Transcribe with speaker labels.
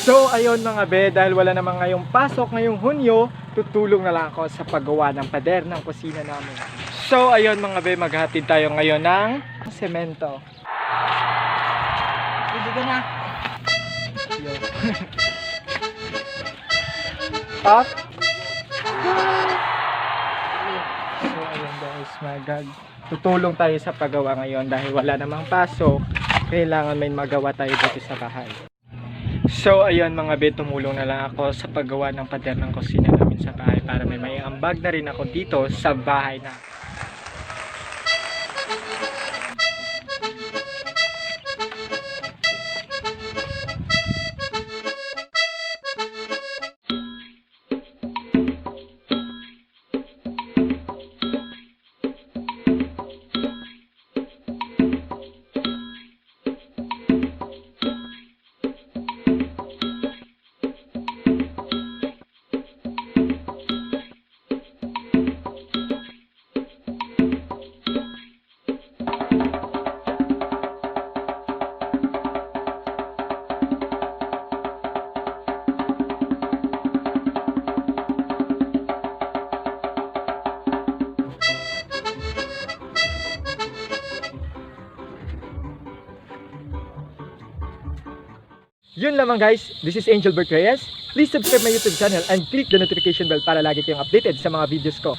Speaker 1: So ayun mga be, dahil wala namang ngayong pasok, ngayong hunyo, tutulong na lang ako sa paggawa ng pader ng kusina namin. So ayun mga be, maghatid tayo ngayon ng semento. Dito na. Up. So ayun guys, tutulong tayo sa paggawa ngayon dahil wala namang pasok. Kailangan may magawa tayo dito sa bahay. So ayun mga be, tumulong na lang ako sa paggawa ng pader ng kusina namin sa bahay para may ambag na rin ako dito sa bahay na. Yun lamang guys, this is Bert Reyes. Please subscribe my YouTube channel and click the notification bell para lagi kayong updated sa mga videos ko.